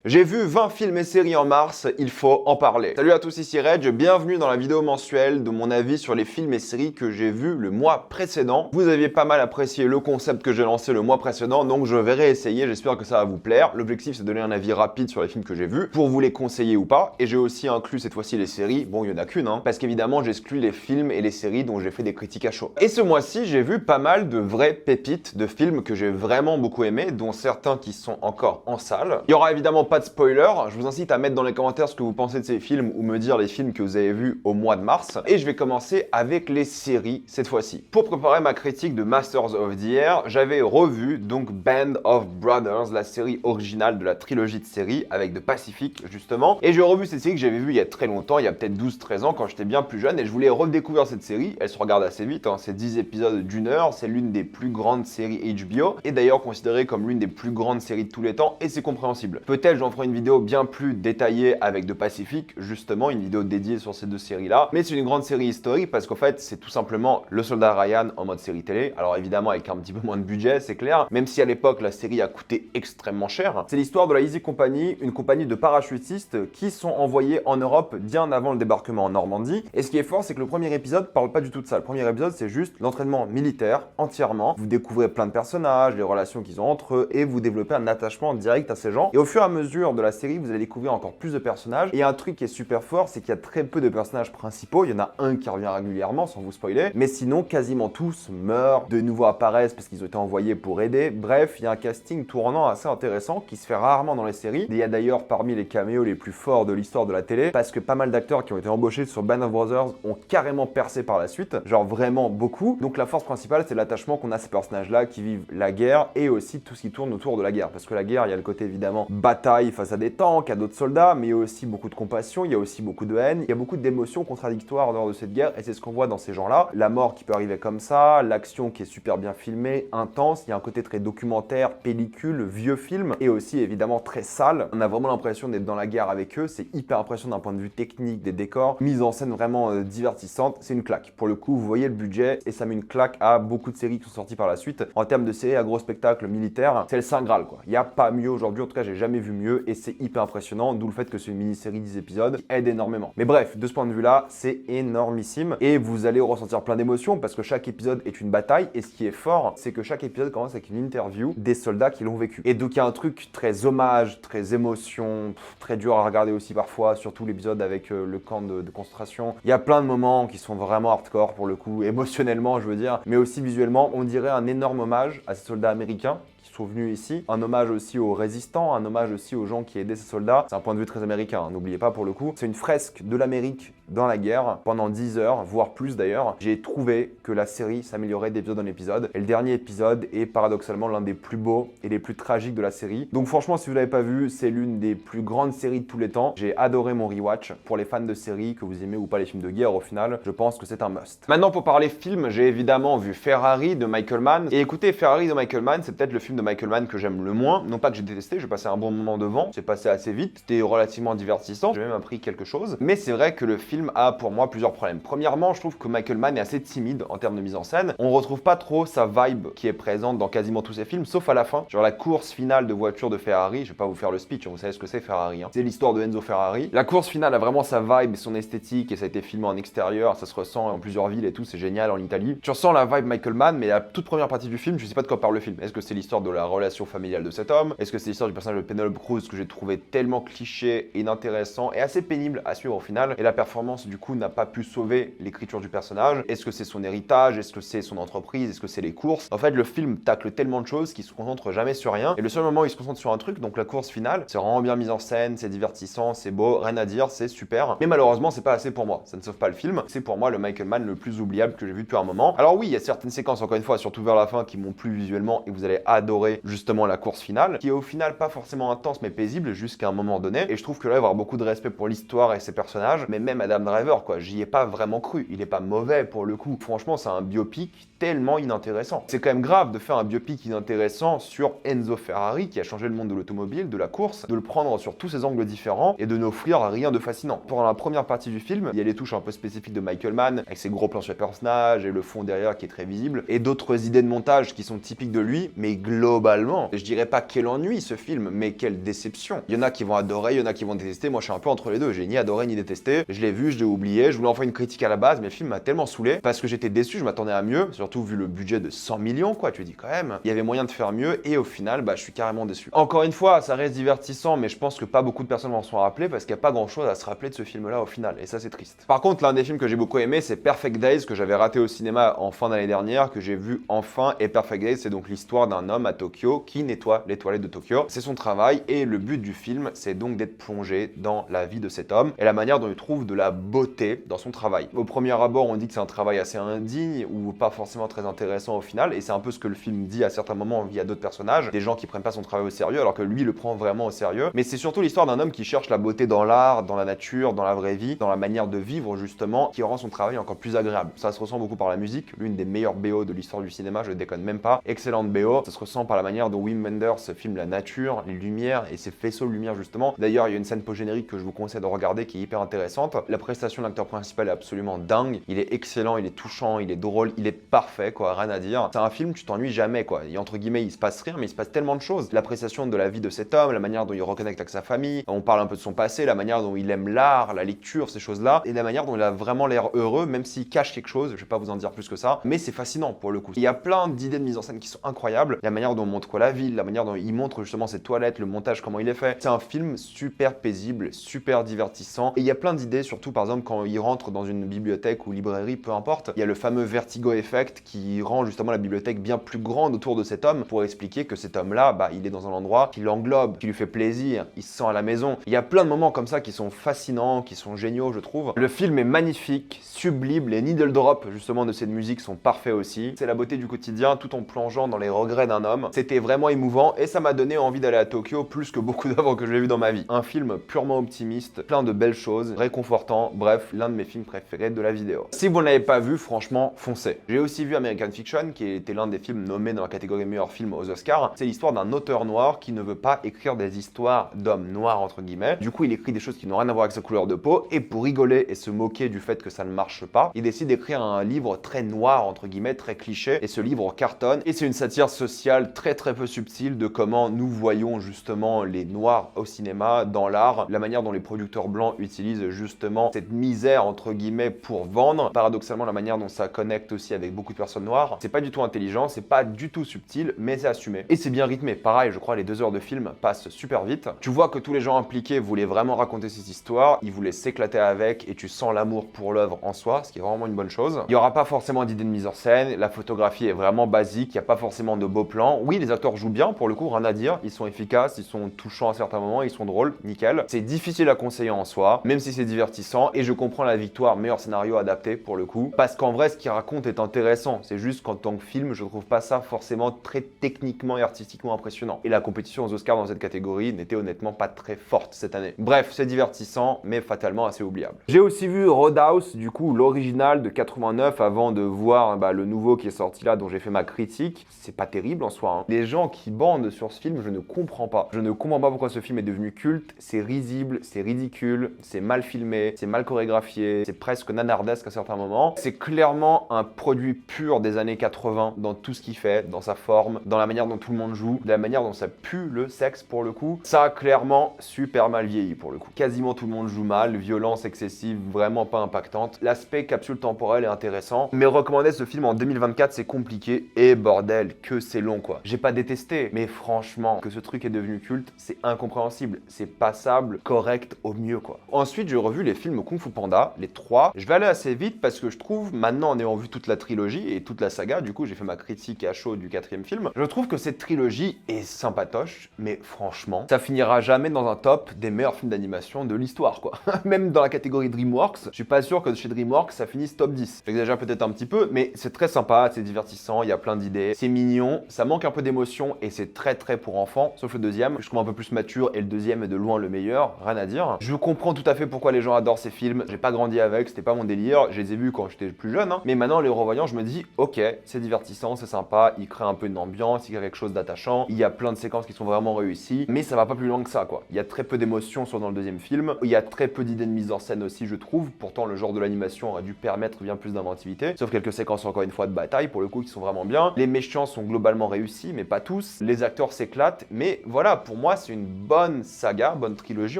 J'ai vu 20 films et séries en mars, il faut en parler. Salut à tous, ici Reg, bienvenue dans la vidéo mensuelle de mon avis sur les films et séries que j'ai vus le mois précédent. Vous aviez pas mal apprécié le concept que j'ai lancé le mois précédent, donc je vais réessayer, j'espère que ça va vous plaire. L'objectif c'est de donner un avis rapide sur les films que j'ai vus, pour vous les conseiller ou pas, et j'ai aussi inclus cette fois-ci les séries, bon il y en a qu'une, parce qu'évidemment j'exclus les films et les séries dont j'ai fait des critiques à chaud. Et ce mois-ci j'ai vu pas mal de vraies pépites de films que j'ai vraiment beaucoup aimés, dont certains qui sont encore en salle. Il y aura évidemment pas de spoiler, je vous incite à mettre dans les commentaires ce que vous pensez de ces films ou me dire les films que vous avez vus au mois de mars. Et je vais commencer avec les séries cette fois-ci. Pour préparer ma critique de Masters of the Air, j'avais revu donc Band of Brothers, la série originale de la trilogie de séries avec The Pacific justement. Et j'ai revu cette série que j'avais vue il y a très longtemps, il y a peut-être 12-13 ans quand j'étais bien plus jeune, et je voulais redécouvrir cette série. Elle se regarde assez vite, c'est 10 épisodes d'1 heure, c'est l'une des plus grandes séries HBO, et d'ailleurs considérée comme l'une des plus grandes séries de tous les temps, et c'est compréhensible. Peut-être j'en ferai une vidéo bien plus détaillée avec The Pacific, justement, une vidéo dédiée sur ces deux séries-là, mais c'est une grande série historique parce qu'en fait, c'est tout simplement le soldat Ryan en mode série télé. Alors évidemment, avec un petit peu moins de budget, c'est clair, même si à l'époque, la série a coûté extrêmement cher. C'est l'histoire de la Easy Company, une compagnie de parachutistes qui sont envoyés en Europe bien avant le débarquement en Normandie. Et ce qui est fort, c'est que le premier épisode parle pas du tout de ça. Le premier épisode, c'est juste l'entraînement militaire entièrement. Vous découvrez plein de personnages, les relations qu'ils ont entre eux, et vous développez un attachement direct à ces gens. Et au fur et à mesure de la série, vous allez découvrir encore plus de personnages. Et un truc qui est super fort, c'est qu'il y a très peu de personnages principaux. Il y en a un qui revient régulièrement, sans vous spoiler. Mais sinon, quasiment tous meurent, de nouveau apparaissent parce qu'ils ont été envoyés pour aider. Bref, il y a un casting tournant assez intéressant qui se fait rarement dans les séries. Il y a d'ailleurs parmi les caméos les plus forts de l'histoire de la télé, parce que pas mal d'acteurs qui ont été embauchés sur Band of Brothers ont carrément percé par la suite. Genre vraiment beaucoup. Donc la force principale, c'est l'attachement qu'on a à ces personnages-là qui vivent la guerre et aussi tout ce qui tourne autour de la guerre. Parce que la guerre, il y a le côté évidemment bataille face à des tanks, à d'autres soldats, mais il y a aussi beaucoup de compassion, il y a aussi beaucoup de haine, il y a beaucoup d'émotions contradictoires dehors de cette guerre, et c'est ce qu'on voit dans ces gens-là. La mort qui peut arriver comme ça, l'action qui est super bien filmée, intense, il y a un côté très documentaire, pellicule, vieux film, et aussi évidemment très sale. On a vraiment l'impression d'être dans la guerre avec eux, c'est hyper impressionnant d'un point de vue technique, des décors, mise en scène vraiment divertissante, c'est une claque. Pour le coup, vous voyez le budget, et ça met une claque à beaucoup de séries qui sont sorties par la suite. En termes de séries à gros spectacle militaire, c'est le Saint Graal quoi. Il n'y a pas mieux aujourd'hui, en tout cas j'ai jamais vu mieux, et c'est hyper impressionnant, d'où le fait que c'est une mini-série 10 épisodes qui aide énormément. Mais bref, de ce point de vue-là, c'est énormissime, et vous allez ressentir plein d'émotions parce que chaque épisode est une bataille, et ce qui est fort, c'est que chaque épisode commence avec une interview des soldats qui l'ont vécu. Et donc il y a un truc très hommage, très émotion, très dur à regarder aussi parfois, surtout l'épisode avec le camp de concentration. Il y a plein de moments qui sont vraiment hardcore pour le coup, émotionnellement je veux dire, mais aussi visuellement, on dirait un énorme hommage à ces soldats américains sont venus ici, un hommage aussi aux résistants, un hommage aussi aux gens qui aidaient ces soldats. C'est un point de vue très américain, n'oubliez pas pour le coup. C'est une fresque de l'Amérique dans la guerre pendant 10 heures, voire plus d'ailleurs. J'ai trouvé que la série s'améliorait d'épisode en épisode, et le dernier épisode est paradoxalement l'un des plus beaux et les plus tragiques de la série. Donc franchement, si vous l'avez pas vu, c'est l'une des plus grandes séries de tous les temps. J'ai adoré mon rewatch. Pour les fans de séries, que vous aimez ou pas les films de guerre, au final, je pense que c'est un must. Maintenant, pour parler film, j'ai évidemment vu Ferrari de Michael Mann. Et écoutez, Ferrari de Michael Mann, c'est peut-être le film de Michael Mann que j'aime le moins. Non pas que j'ai détesté, j'ai passé un bon moment devant, c'est passé assez vite, c'était relativement divertissant, j'ai même appris quelque chose. Mais c'est vrai que le film a pour moi plusieurs problèmes. Premièrement, je trouve que Michael Mann est assez timide en termes de mise en scène. On retrouve pas trop sa vibe qui est présente dans quasiment tous ses films, sauf à la fin. Genre la course finale de voiture de Ferrari, je vais pas vous faire le speech, vous savez ce que c'est Ferrari. C'est l'histoire de Enzo Ferrari. La course finale a vraiment sa vibe et son esthétique, et ça a été filmé en extérieur, ça se ressent en plusieurs villes et tout, c'est génial en Italie. Tu ressens la vibe Michael Mann, mais la toute première partie du film, je sais pas de quoi parle le film. Est-ce que c'est l'histoire de la relation familiale de cet homme? Est-ce que c'est l'histoire du personnage de Penelope Cruz que j'ai trouvé tellement cliché, inintéressant et assez pénible à suivre au final? Et la performance du coup n'a pas pu sauver l'écriture du personnage. Est-ce que c'est son héritage? Est-ce que c'est son entreprise? Est-ce que c'est les courses? En fait, le film tacle tellement de choses qu'il se concentre jamais sur rien. Et le seul moment où il se concentre sur un truc, donc la course finale, c'est vraiment bien mis en scène, c'est divertissant, c'est beau, rien à dire, c'est super. Mais malheureusement, c'est pas assez pour moi. Ça ne sauve pas le film. C'est pour moi le Michael Mann le plus oubliable que j'ai vu depuis un moment. Alors oui, il y a certaines séquences, encore une fois, surtout vers la fin, qui m'ont plu visuellement, et vous allez adorer justement la course finale, qui est au final pas forcément intense mais paisible jusqu'à un moment donné. Et je trouve que là, il va y avoir beaucoup de respect pour l'histoire et ses personnages, mais même Adam Driver, quoi, j'y ai pas vraiment cru. Il est pas mauvais pour le coup. Franchement, c'est un biopic tellement inintéressant. C'est quand même grave de faire un biopic inintéressant sur Enzo Ferrari qui a changé le monde de l'automobile, de la course, de le prendre sur tous ses angles différents et de n'offrir rien de fascinant. Pendant la première partie du film, il y a les touches un peu spécifiques de Michael Mann avec ses gros plans sur les personnages et le fond derrière qui est très visible, et d'autres idées de montage qui sont typiques de lui, mais globalement globalement, je dirais pas quel ennui ce film, mais quelle déception. Il y en a qui vont adorer, il y en a qui vont détester, moi je suis un peu entre les deux, j'ai ni adoré ni détesté, je l'ai vu, je l'ai oublié, je voulais en faire une critique à la base, mais le film m'a tellement saoulé, parce que j'étais déçu, je m'attendais à mieux, surtout vu le budget de 100 millions quoi, tu dis quand même, il y avait moyen de faire mieux, et au final, bah je suis carrément déçu. Encore une fois, ça reste divertissant, mais je pense que pas beaucoup de personnes m'en sont rappelées, parce qu'il n'y a pas grand chose à se rappeler de ce film là au final, et ça c'est triste. Par contre, l'un des films que j'ai beaucoup aimé, c'est Perfect Days, que j'avais raté au cinéma en fin d'année dernière, que j'ai vu enfin, et Perfect Days, c'est donc l'histoire d'un homme à Tokyo qui nettoie les toilettes de Tokyo. C'est son travail, et le but du film, c'est donc d'être plongé dans la vie de cet homme, et la manière dont il trouve de la beauté dans son travail. Au premier abord, on dit que c'est un travail assez indigne, ou pas forcément très intéressant au final, et c'est un peu ce que le film dit à certains moments via d'autres personnages, des gens qui prennent pas son travail au sérieux, alors que lui le prend vraiment au sérieux. Mais c'est surtout l'histoire d'un homme qui cherche la beauté dans l'art, dans la nature, dans la vraie vie, dans la manière de vivre justement, qui rend son travail encore plus agréable. Ça se ressent beaucoup par la musique, l'une des meilleures BO de l'histoire du cinéma, je déconne même pas. Excellente BO, ça se ressent par la manière dont Wim Wenders filme la nature, les lumières et ses faisceaux de lumière justement. D'ailleurs, il y a une scène post-générique que je vous conseille de regarder qui est hyper intéressante. La prestation de l'acteur principal est absolument dingue, il est excellent, il est touchant, il est drôle, il est parfait quoi, rien à dire. C'est un film, tu t'ennuies jamais quoi. Et entre guillemets, il se passe rien, mais il se passe tellement de choses. L'appréciation de la vie de cet homme, la manière dont il reconnecte avec sa famille, on parle un peu de son passé, la manière dont il aime l'art, la lecture, ces choses-là, et la manière dont il a vraiment l'air heureux, même s'il cache quelque chose, je vais pas vous en dire plus que ça, mais c'est fascinant pour le coup. Il y a plein d'idées de mise en scène qui sont incroyables, la manière dont on montre quoi la ville, la manière dont il montre justement ses toilettes, le montage, comment il est fait. C'est un film super paisible, super divertissant, et il y a plein d'idées, surtout par exemple quand il rentre dans une bibliothèque ou librairie, peu importe, il y a le fameux vertigo effect qui rend justement la bibliothèque bien plus grande autour de cet homme pour expliquer que cet homme-là, bah, il est dans un endroit qui l'englobe, qui lui fait plaisir, il se sent à la maison. Il y a plein de moments comme ça qui sont fascinants, qui sont géniaux, je trouve. Le film est magnifique, sublime, les needle drops justement de cette musique sont parfaits aussi. C'est la beauté du quotidien tout en plongeant dans les regrets d'un homme. C'était vraiment émouvant et ça m'a donné envie d'aller à Tokyo plus que beaucoup d'œuvres que j'ai vues dans ma vie. Un film purement optimiste, plein de belles choses, réconfortant, bref, l'un de mes films préférés de la vidéo. Si vous ne l'avez pas vu, franchement, foncez. J'ai aussi vu American Fiction, qui était l'un des films nommés dans la catégorie meilleur film aux Oscars. C'est l'histoire d'un auteur noir qui ne veut pas écrire des histoires d'hommes noirs entre guillemets. Du coup, il écrit des choses qui n'ont rien à voir avec sa couleur de peau et pour rigoler et se moquer du fait que ça ne marche pas, il décide d'écrire un livre très noir entre guillemets, très cliché et ce livre cartonne et c'est une satire sociale très peu subtile de comment nous voyons justement les noirs au cinéma, dans l'art, la manière dont les producteurs blancs utilisent justement cette misère entre guillemets pour vendre. Paradoxalement, la manière dont ça connecte aussi avec beaucoup de personnes noires, c'est pas du tout intelligent, c'est pas du tout subtil, mais c'est assumé. Et c'est bien rythmé. Pareil, je crois les 2 heures de film passent super vite. Tu vois que tous les gens impliqués voulaient vraiment raconter cette histoire, ils voulaient s'éclater avec et tu sens l'amour pour l'œuvre en soi, ce qui est vraiment une bonne chose. Il y aura pas forcément d'idée de mise en scène, la photographie est vraiment basique, il n'y a pas forcément de beaux plans. Oui, les acteurs jouent bien, pour le coup, rien à dire, ils sont efficaces, ils sont touchants à certains moments, ils sont drôles, nickel. C'est difficile à conseiller en soi, même si c'est divertissant, et je comprends la victoire meilleur scénario adapté pour le coup, parce qu'en vrai, ce qu'il raconte est intéressant. C'est juste qu'en tant que film, je trouve pas ça forcément très techniquement et artistiquement impressionnant. Et la compétition aux Oscars dans cette catégorie n'était honnêtement pas très forte cette année. Bref, c'est divertissant, mais fatalement assez oubliable. J'ai aussi vu Roadhouse, du coup, l'original de 89, avant de voir le nouveau qui est sorti là, dont j'ai fait ma critique. C'est pas terrible en soi, hein. Les gens qui bandent sur ce film, je ne comprends pas. Je ne comprends pas pourquoi ce film est devenu culte. C'est risible, c'est ridicule, c'est mal filmé, c'est mal chorégraphié, c'est presque nanardesque à certains moments. C'est clairement un produit pur des années 80 dans tout ce qu'il fait, dans sa forme, dans la manière dont tout le monde joue, de la manière dont ça pue le sexe pour le coup. Ça a clairement super mal vieilli pour le coup. Quasiment tout le monde joue mal, violence excessive, vraiment pas impactante. L'aspect capsule temporelle est intéressant, mais recommander ce film en 2024 c'est compliqué et bordel que c'est long quoi. J'ai pas détesté, mais franchement que ce truc est devenu culte, c'est incompréhensible. C'est passable, correct au mieux quoi. Ensuite j'ai revu les films Kung Fu Panda, les 3. Je vais aller assez vite parce que je trouve maintenant en ayant vu toute la trilogie et toute la saga, du coup j'ai fait ma critique à chaud du 4e film, je trouve que cette trilogie est sympatoche, mais franchement ça finira jamais dans un top des meilleurs films d'animation de l'histoire quoi. Même dans la catégorie DreamWorks, je suis pas sûr que chez DreamWorks ça finisse top 10. J'exagère peut-être un petit peu, mais c'est très sympa, c'est divertissant, il y a plein d'idées, c'est mignon, ça manque un peu d'émotion et c'est très pour enfants, sauf le deuxième, que je trouve un peu plus mature et le deuxième est de loin le meilleur, rien à dire. Je comprends tout à fait pourquoi les gens adorent ces films, j'ai pas grandi avec, c'était pas mon délire, je les ai vus quand j'étais plus jeune, hein. Mais maintenant les revoyant je me dis ok, c'est divertissant, c'est sympa, il crée un peu une ambiance, il crée quelque chose d'attachant, il y a plein de séquences qui sont vraiment réussies, mais ça va pas plus loin que ça quoi. Il y a très peu d'émotions sur dans le deuxième film, il y a très peu d'idées de mise en scène aussi je trouve, pourtant le genre de l'animation aurait dû permettre bien plus d'inventivité, sauf quelques séquences encore une fois de bataille pour le coup qui sont vraiment bien. Les méchants sont globalement réussis, réussis, mais pas tous. Les acteurs s'éclatent, mais voilà, pour moi, c'est une bonne saga, bonne trilogie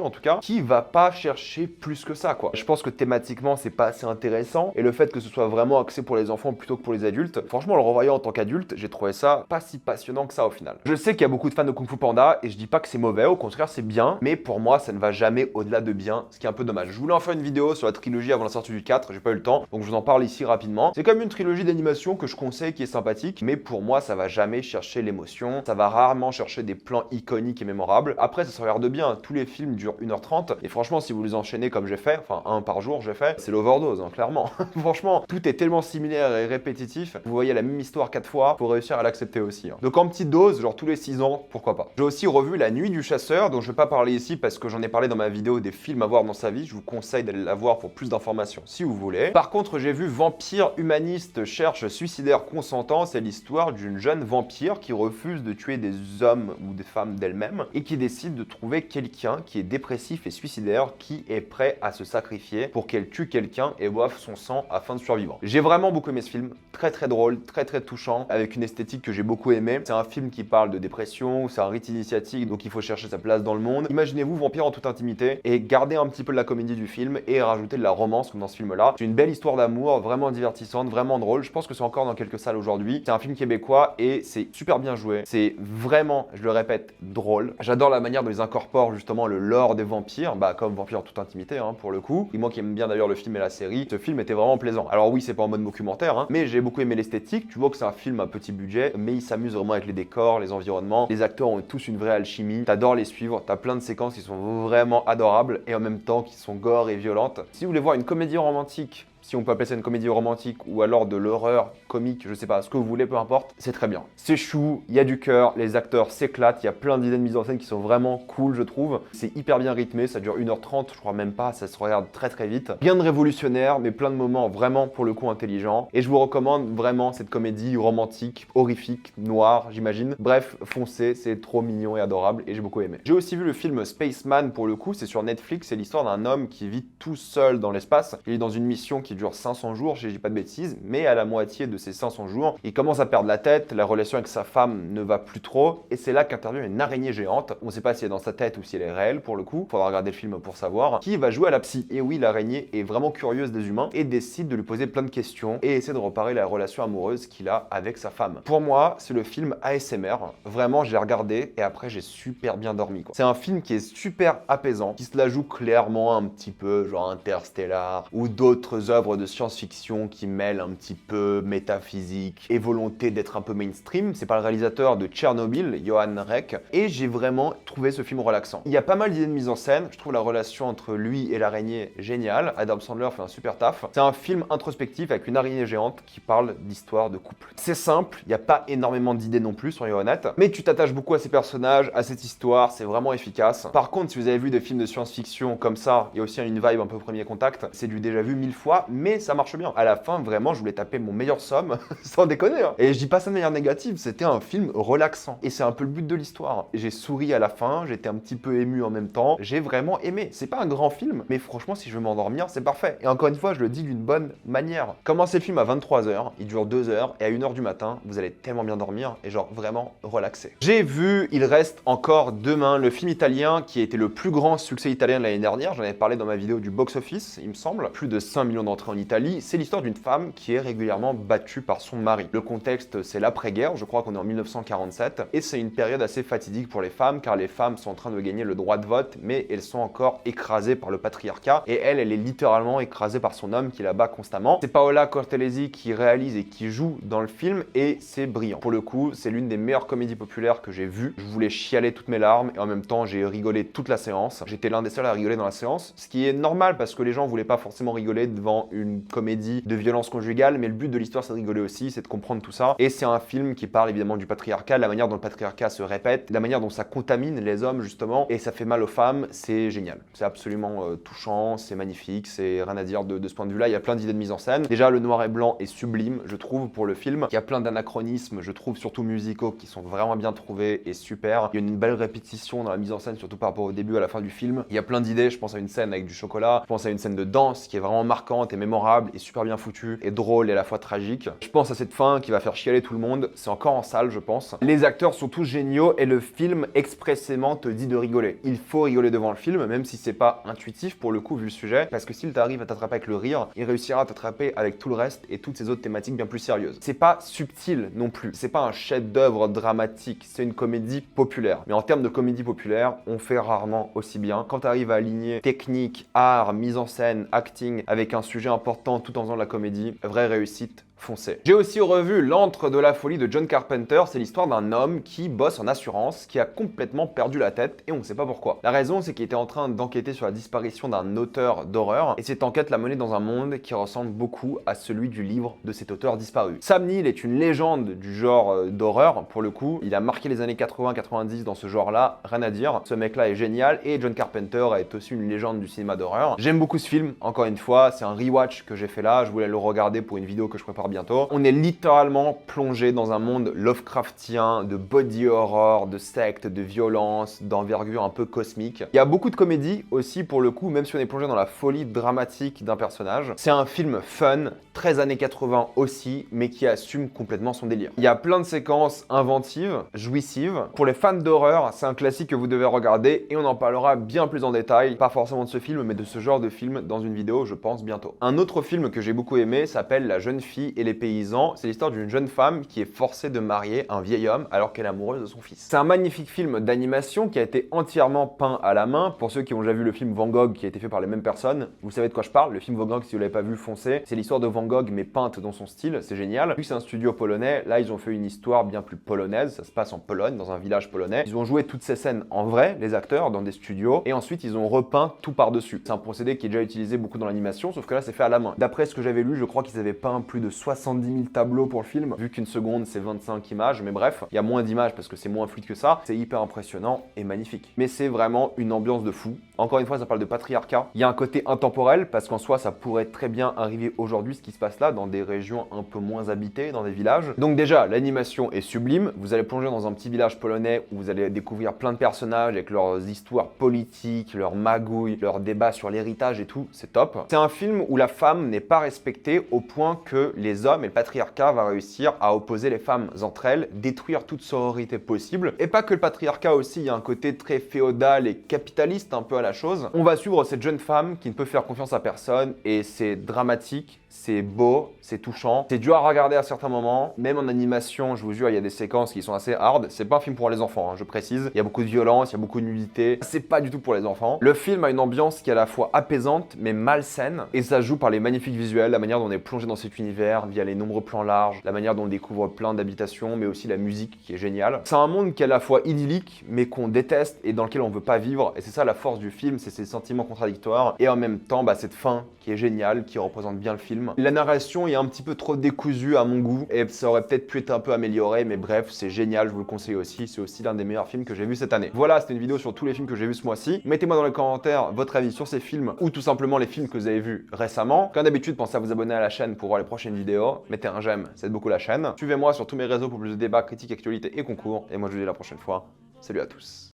en tout cas, qui va pas chercher plus que ça, quoi. Je pense que thématiquement, c'est pas assez intéressant, et le fait que ce soit vraiment axé pour les enfants plutôt que pour les adultes, franchement, le revoyant en tant qu'adulte, j'ai trouvé ça pas si passionnant que ça au final. Je sais qu'il y a beaucoup de fans de Kung Fu Panda, et je dis pas que c'est mauvais, au contraire, c'est bien, mais pour moi, ça ne va jamais au-delà de bien, ce qui est un peu dommage. Je voulais en faire une vidéo sur la trilogie avant la sortie du 4, j'ai pas eu le temps, donc je vous en parle ici rapidement. C'est comme une trilogie d'animation que je conseille qui est sympathique, mais pour moi, ça va jamais chercher l'émotion, ça va rarement chercher des plans iconiques et mémorables. Après, ça se regarde bien, tous les films durent 1h30, et franchement, si vous les enchaînez comme j'ai fait, enfin un par jour j'ai fait, c'est l'overdose, hein, clairement. Franchement, tout est tellement similaire et répétitif, vous voyez la même histoire 4 fois, faut réussir à l'accepter aussi. Hein. Donc en petite dose, genre tous les 6 ans, pourquoi pas. J'ai aussi revu La Nuit du Chasseur, dont je vais pas parler ici parce que j'en ai parlé dans ma vidéo des films à voir dans sa vie, je vous conseille d'aller la voir pour plus d'informations si vous voulez. Par contre, j'ai vu Vampire humaniste cherche suicidaire consentant, c'est l'histoire d'une jeune vampire qui refuse de tuer des hommes ou des femmes d'elle-même et qui décide de trouver quelqu'un qui est dépressif et suicidaire qui est prêt à se sacrifier pour qu'elle tue quelqu'un et boive son sang afin de survivre. J'ai vraiment beaucoup aimé ce film, très drôle, très touchant, avec une esthétique que j'ai beaucoup aimée. C'est un film qui parle de dépression, c'est un rite initiatique, donc il faut chercher sa place dans le monde. Imaginez-vous Vampire en toute intimité et garder un petit peu de la comédie du film et rajouter de la romance comme dans ce film-là. C'est une belle histoire d'amour, vraiment divertissante, vraiment drôle. Je pense que c'est encore dans quelques salles aujourd'hui. C'est un film québécois et c'est super bien joué. C'est vraiment, je le répète, drôle. J'adore la manière dont ils incorporent justement le lore des vampires, comme Vampire en toute intimité hein, pour le coup. Et moi qui aime bien d'ailleurs le film et la série, ce film était vraiment plaisant. Alors oui, c'est pas en mode documentaire, hein, mais j'ai beaucoup aimé l'esthétique. Tu vois que c'est un film à petit budget, mais il s'amuse vraiment avec les décors, les environnements. Les acteurs ont tous une vraie alchimie. T'adores les suivre, t'as plein de séquences qui sont vraiment adorables et en même temps qui sont gore et violentes. Si vous voulez voir une comédie romantique, si on peut appeler ça une comédie romantique ou alors de l'horreur comique, je sais pas, ce que vous voulez, peu importe, c'est très bien. C'est chou, il y a du cœur, les acteurs s'éclatent, il y a plein d'idées de mise en scène qui sont vraiment cool, je trouve. C'est hyper bien rythmé, ça dure 1h30, je crois même pas, ça se regarde très vite. Rien de révolutionnaire, mais plein de moments vraiment pour le coup intelligents. Et je vous recommande vraiment cette comédie romantique, horrifique, noire, j'imagine. Bref, foncez, c'est trop mignon et adorable et j'ai beaucoup aimé. J'ai aussi vu le film Spaceman pour le coup, c'est sur Netflix, c'est l'histoire d'un homme qui vit tout seul dans l'espace. Il est dans une mission qui dure 500 jours, je dis pas de bêtises, mais à la moitié de ces 500 jours, il commence à perdre la tête, la relation avec sa femme ne va plus trop, et c'est là qu'intervient une araignée géante. On sait pas si elle est dans sa tête ou si elle est réelle pour le coup, faudra regarder le film pour savoir, qui va jouer à la psy. Et oui, l'araignée est vraiment curieuse des humains et décide de lui poser plein de questions et essaie de reparer la relation amoureuse qu'il a avec sa femme. Pour moi, c'est le film ASMR. Vraiment, j'ai regardé et après j'ai super bien dormi, quoi. C'est un film qui est super apaisant, qui se la joue clairement un petit peu, genre Interstellar ou d'autres œuvres de science-fiction qui mêlent un petit peu métaphysique et volonté d'être un peu mainstream. C'est par le réalisateur de Tchernobyl, Johan Reck, et j'ai vraiment trouvé ce film relaxant. Il y a pas mal d'idées de mise en scène, je trouve la relation entre lui et l'araignée géniale. Adam Sandler fait un super taf. C'est un film introspectif avec une araignée géante qui parle d'histoire de couple. C'est simple, il n'y a pas énormément d'idées non plus, soyons honnêtes, mais tu t'attaches beaucoup à ces personnages, à cette histoire, c'est vraiment efficace. Par contre, si vous avez vu des films de science-fiction comme ça, il y a aussi une vibe un peu Premier Contact, c'est du déjà vu 1000 fois, mais ça marche bien. À la fin, vraiment, je voulais taper mon meilleur somme, sans déconner. Hein. Et je dis pas ça de manière négative, c'était un film relaxant. Et c'est un peu le but de l'histoire. J'ai souri à la fin, j'étais un petit peu ému en même temps. J'ai vraiment aimé. C'est pas un grand film, mais franchement, si je veux m'endormir, c'est parfait. Et encore une fois, je le dis d'une bonne manière. Commencez le film à 23h, il dure 2 heures, et à 1h du matin, vous allez tellement bien dormir et genre vraiment relaxé. J'ai vu Il reste encore demain, le film italien qui a été le plus grand succès italien de l'année dernière. J'en avais parlé dans ma vidéo du box-office, il me semble. Plus de 5 millions d'entrées en Italie. C'est l'histoire d'une femme qui est régulièrement battue par son mari. Le contexte, c'est l'après-guerre, je crois qu'on est en 1947, et c'est une période assez fatidique pour les femmes, car les femmes sont en train de gagner le droit de vote, mais elles sont encore écrasées par le patriarcat, et elle est littéralement écrasée par son homme qui la bat constamment. C'est Paola Cortellesi qui réalise et qui joue dans le film, et c'est brillant. Pour le coup, c'est l'une des meilleures comédies populaires que j'ai vues. Je voulais chialer toutes mes larmes, et en même temps, j'ai rigolé toute la séance. J'étais l'un des seuls à rigoler dans la séance, ce qui est normal parce que les gens voulaient pas forcément rigoler devant une comédie de violence conjugale, mais le but de l'histoire c'est de rigoler aussi, c'est de comprendre tout ça. Et c'est un film qui parle évidemment du patriarcat, la manière dont le patriarcat se répète, la manière dont ça contamine les hommes justement, et ça fait mal aux femmes, c'est génial. C'est absolument touchant, c'est magnifique, c'est rien à dire de ce point de vue-là. Il y a plein d'idées de mise en scène. Déjà, le noir et blanc est sublime, je trouve, pour le film. Il y a plein d'anachronismes, je trouve, surtout musicaux, qui sont vraiment bien trouvés et super. Il y a une belle répétition dans la mise en scène, surtout par rapport au début à la fin du film. Il y a plein d'idées, je pense à une scène avec du chocolat, je pense à une scène de danse qui est vraiment marquante et mémorable et super bien foutu, et drôle et à la fois tragique. Je pense à cette fin qui va faire chialer tout le monde, c'est encore en salle je pense. Les acteurs sont tous géniaux et le film expressément te dit de rigoler. Il faut rigoler devant le film, même si c'est pas intuitif pour le coup vu le sujet, parce que s'il t'arrive à t'attraper avec le rire, il réussira à t'attraper avec tout le reste et toutes ces autres thématiques bien plus sérieuses. C'est pas subtil non plus, c'est pas un chef-d'œuvre dramatique, c'est une comédie populaire. Mais en termes de comédie populaire, on fait rarement aussi bien. Quand tu arrives à aligner technique, art, mise en scène, acting avec un sujet important tout en faisant de la comédie, vraie réussite. Foncez. J'ai aussi revu L'Antre de la folie de John Carpenter. C'est l'histoire d'un homme qui bosse en assurance, qui a complètement perdu la tête et on ne sait pas pourquoi. La raison, c'est qu'il était en train d'enquêter sur la disparition d'un auteur d'horreur et cette enquête l'a mené dans un monde qui ressemble beaucoup à celui du livre de cet auteur disparu. Sam Neill est une légende du genre d'horreur pour le coup. Il a marqué les années 80-90 dans ce genre-là, rien à dire. Ce mec-là est génial et John Carpenter est aussi une légende du cinéma d'horreur. J'aime beaucoup ce film, encore une fois, c'est un rewatch que j'ai fait là. Je voulais le regarder pour une vidéo que je prépare bientôt. On est littéralement plongé dans un monde Lovecraftien, de body horror, de sectes, de violence, d'envergure un peu cosmique. Il y a beaucoup de comédie aussi pour le coup, même si on est plongé dans la folie dramatique d'un personnage. C'est un film fun, très années 80 aussi, mais qui assume complètement son délire. Il y a plein de séquences inventives, jouissives. Pour les fans d'horreur, c'est un classique que vous devez regarder et on en parlera bien plus en détail, pas forcément de ce film, mais de ce genre de film dans une vidéo, je pense, bientôt. Un autre film que j'ai beaucoup aimé s'appelle La jeune fille et les paysans. C'est l'histoire d'une jeune femme qui est forcée de marier un vieil homme alors qu'elle est amoureuse de son fils. C'est un magnifique film d'animation qui a été entièrement peint à la main. Pour ceux qui ont déjà vu le film Van Gogh qui a été fait par les mêmes personnes, vous savez de quoi je parle. Le film Van Gogh, si vous l'avez pas vu, foncez. C'est l'histoire de Van Gogh mais peinte dans son style, c'est génial. Vu que c'est un studio polonais, là ils ont fait une histoire bien plus polonaise, ça se passe en Pologne, dans un village polonais. Ils ont joué toutes ces scènes en vrai, les acteurs, dans des studios, et ensuite ils ont repeint tout par-dessus. C'est un procédé qui est déjà utilisé beaucoup dans l'animation, sauf que là c'est fait à la main. D'après ce que j'avais lu, je crois qu'ils avaient peint plus de 70 000 tableaux pour le film, vu qu'une seconde c'est 25 images, mais bref, il y a moins d'images parce que c'est moins fluide que ça, c'est hyper impressionnant et magnifique. Mais c'est vraiment une ambiance de fou. Encore une fois, ça parle de patriarcat. Il y a un côté intemporel parce qu'en soi, ça pourrait très bien arriver aujourd'hui, ce qui se passe là, dans des régions un peu moins habitées, dans des villages. Donc déjà, l'animation est sublime. Vous allez plonger dans un petit village polonais où vous allez découvrir plein de personnages avec leurs histoires politiques, leurs magouilles, leurs débats sur l'héritage et tout. C'est top. C'est un film où la femme n'est pas respectée au point que les hommes et le patriarcat va réussir à opposer les femmes entre elles, détruire toute sororité possible. Et pas que le patriarcat aussi, il y a un côté très féodal et capitaliste un peu à la chose. On va suivre cette jeune femme qui ne peut faire confiance à personne et c'est dramatique, c'est beau, c'est touchant. C'est dur à regarder à certains moments, même en animation, je vous jure, il y a des séquences qui sont assez hard. C'est pas un film pour les enfants, hein, je précise. Il y a beaucoup de violence, il y a beaucoup de nudité. C'est pas du tout pour les enfants. Le film a une ambiance qui est à la fois apaisante mais malsaine et ça joue par les magnifiques visuels, la manière dont on est plongé dans cet univers via les nombreux plans larges, la manière dont on découvre plein d'habitations, mais aussi la musique qui est géniale. C'est un monde qui est à la fois idyllique mais qu'on déteste et dans lequel on veut pas vivre et c'est ça la force du film, c'est ces sentiments contradictoires et en même temps cette fin qui est géniale, qui représente bien le film. La narration est un petit peu trop décousue à mon goût et ça aurait peut-être pu être un peu amélioré, mais bref, c'est génial, je vous le conseille aussi. C'est aussi l'un des meilleurs films que j'ai vu cette année. Voilà, c'était une vidéo sur tous les films que j'ai vus ce mois-ci. Mettez-moi dans les commentaires votre avis sur ces films ou tout simplement les films que vous avez vus récemment. Comme d'habitude, pensez à vous abonner à la chaîne pour voir les prochaines vidéos. Mettez un j'aime, ça aide beaucoup la chaîne. Suivez-moi sur tous mes réseaux pour plus de débats, critiques, actualités et concours. Et moi, je vous dis à la prochaine fois. Salut à tous.